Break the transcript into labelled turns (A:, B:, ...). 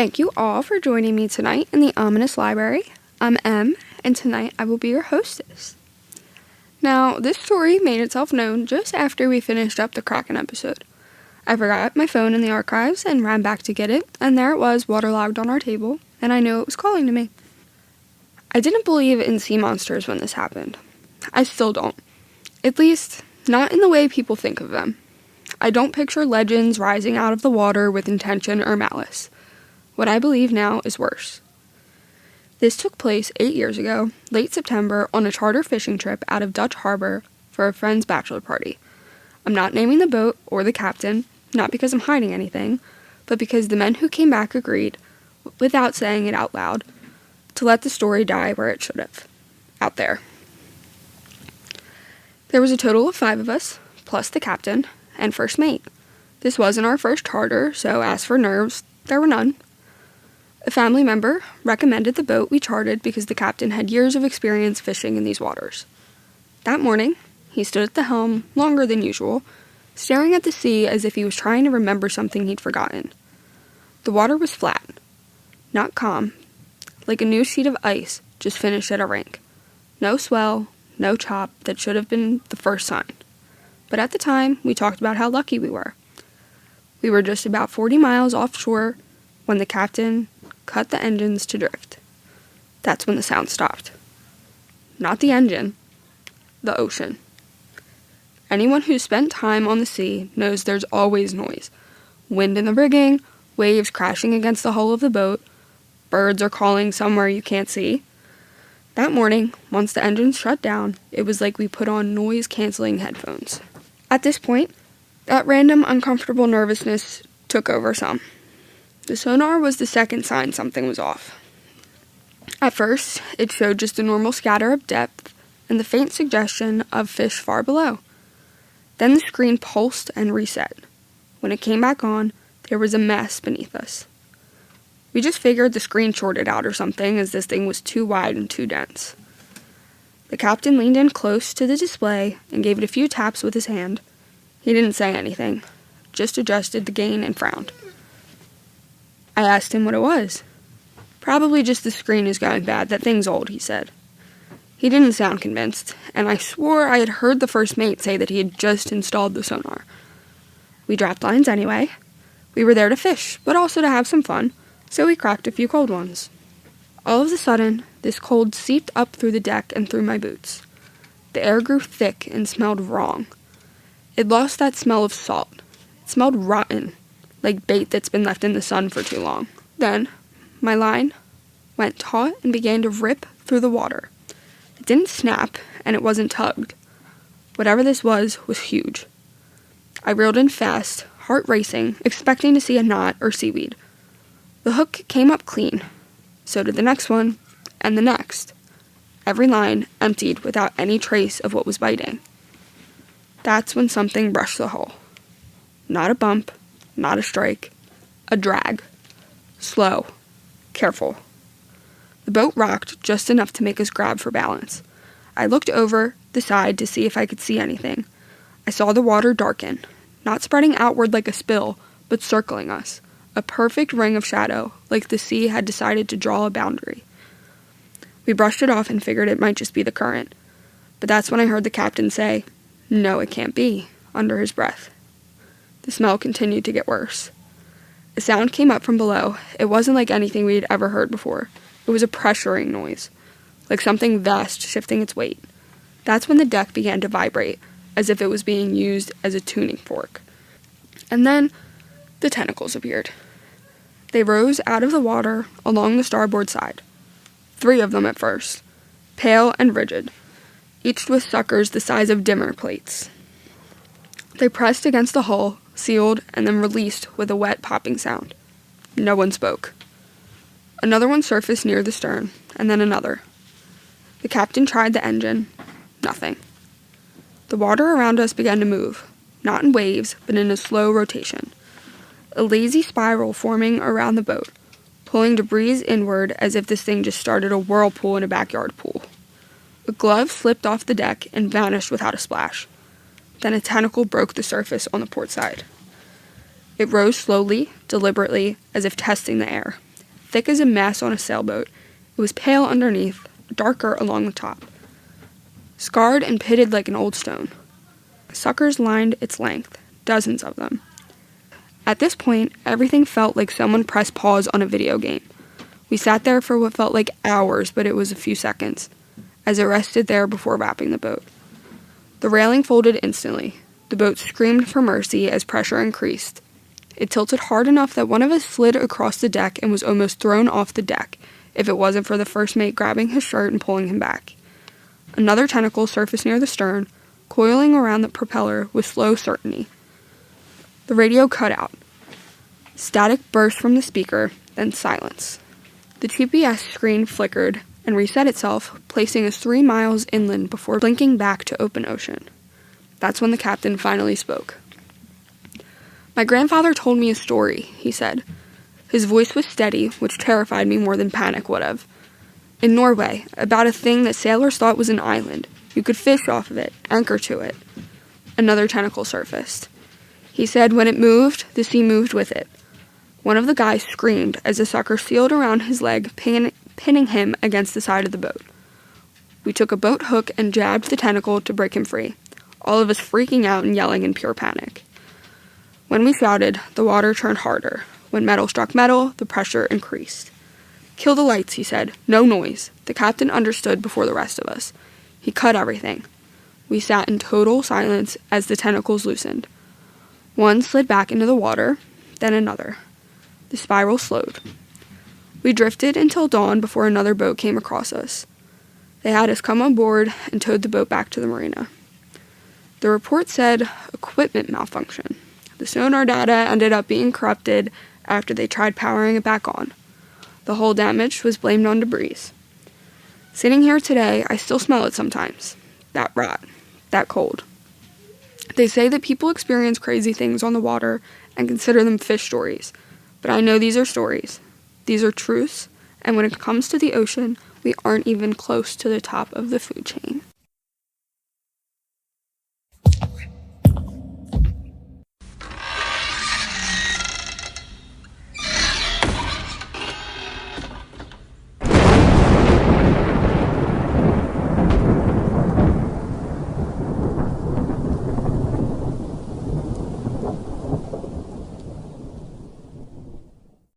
A: Thank you all for joining me tonight in the Ominous Library. I'm Em, and tonight I will be your hostess. Now, this story made itself known just after we finished up the Kraken episode. I forgot my phone in the archives and ran back to get it, and there it was waterlogged on our table, and I knew it was calling to me. I didn't believe in sea monsters when this happened. I still don't. At least, not in the way people think of them. I don't picture legends rising out of the water with intention or malice. What I believe now is worse. This took place 8 years ago, late September, on a charter fishing trip out of Dutch Harbor for a friend's bachelor party. I'm not naming the boat or the captain, not because I'm hiding anything, but because the men who came back agreed, without saying it out loud, to let the story die where it should have. Out there. There was a total of 5 of us, plus the captain, and first mate. This wasn't our first charter, so as for nerves, there were none. A family member recommended the boat we chartered because the captain had years of experience fishing in these waters. That morning, he stood at the helm longer than usual, staring at the sea as if he was trying to remember something he'd forgotten. The water was flat, not calm, like a new sheet of ice just finished at a rink. No swell, no chop that should have been the first sign. But at the time, we talked about how lucky we were. We were just about 40 miles offshore when the captain cut the engines to drift. That's when the sound stopped. Not the engine, the ocean. Anyone who's spent time on the sea knows there's always noise. Wind in the rigging, waves crashing against the hull of the boat, birds are calling somewhere you can't see. That morning, once the engines shut down, it was like we put on noise-canceling headphones. At this point, that random uncomfortable nervousness took over some. The sonar was the second sign something was off. At first, it showed just a normal scatter of depth and the faint suggestion of fish far below. Then the screen pulsed and reset. When it came back on, there was a mess beneath us. We just figured the screen shorted out or something as this thing was too wide and too dense. The captain leaned in close to the display and gave it a few taps with his hand. He didn't say anything, just adjusted the gain and frowned. I asked him what it was. Probably just the screen is going bad, that thing's old, he said. He didn't sound convinced, and I swore I had heard the first mate say that he had just installed the sonar. We dropped lines anyway. We were there to fish, but also to have some fun, so we cracked a few cold ones. All of a sudden, this cold seeped up through the deck and through my boots. The air grew thick and smelled wrong. It lost that smell of salt. It smelled rotten, like bait that's been left in the sun for too long. Then, my line went taut and began to rip through the water. It didn't snap, and it wasn't tugged. Whatever this was huge. I reeled in fast, heart racing, expecting to see a knot or seaweed. The hook came up clean. So did the next one, and the next. Every line emptied without any trace of what was biting. That's when something brushed the hull. Not a bump, not a strike, a drag. Slow, careful. The boat rocked just enough to make us grab for balance. I looked over the side to see if I could see anything. I saw the water darken, not spreading outward like a spill, but circling us. A perfect ring of shadow, like the sea had decided to draw a boundary. We brushed it off and figured it might just be the current. But that's when I heard the captain say, "No, it can't be," under his breath. The smell continued to get worse. A sound came up from below. It wasn't like anything we had ever heard before. It was a pressuring noise, like something vast shifting its weight. That's when the deck began to vibrate, as if it was being used as a tuning fork. And then the tentacles appeared. They rose out of the water along the starboard side. 3 of them at first, pale and rigid, each with suckers the size of dimmer plates. They pressed against the hull, sealed, and then released with a wet popping sound. No one spoke. Another one surfaced near the stern, and then another. The captain tried the engine. Nothing. The water around us began to move, not in waves, but in a slow rotation. A lazy spiral forming around the boat, pulling debris inward as if this thing just started a whirlpool in a backyard pool. A glove slipped off the deck and vanished without a splash. Then a tentacle broke the surface on the port side. It rose slowly, deliberately, as if testing the air. thick as a mess on a sailboat. It was pale underneath, darker along the top, scarred and pitted like an old stone. Suckers lined its length, dozens of them. At this point, everything felt like someone pressed pause on a video game. We sat there for what felt like hours, but it was a few seconds, as it rested there before wrapping the boat. The railing folded instantly. The boat screamed for mercy as pressure increased. It tilted hard enough that one of us slid across the deck and was almost thrown off the deck, if it wasn't for the first mate grabbing his shirt and pulling him back. Another tentacle surfaced near the stern, coiling around the propeller with slow certainty. The radio cut out. Static burst from the speaker, then silence. The GPS screen flickered and reset itself, placing us 3 miles inland before blinking back to open ocean. That's when the captain finally spoke. "My grandfather told me a story," he said. His voice was steady, which terrified me more than panic would have. "In Norway, about a thing that sailors thought was an island. You could fish off of it, anchor to it." Another tentacle surfaced. He said when it moved, the sea moved with it. One of the guys screamed as a sucker sealed around his leg, pinning him against the side of the boat. We took a boat hook and jabbed the tentacle to break him free, all of us freaking out and yelling in pure panic. When we shouted, the water turned harder. When metal struck metal, the pressure increased. "Kill the lights," he said. "No noise." The captain understood before the rest of us. He cut everything. We sat in total silence as the tentacles loosened. One slid back into the water, then another. The spiral slowed. We drifted until dawn before another boat came across us. They had us come on board and towed the boat back to the marina. The report said equipment malfunction. The sonar data ended up being corrupted after they tried powering it back on. The whole damage was blamed on debris. Sitting here today, I still smell it sometimes. That rot. That cold. They say that people experience crazy things on the water and consider them fish stories. But I know these are stories. These are truths. And when it comes to the ocean, we aren't even close to the top of the food chain.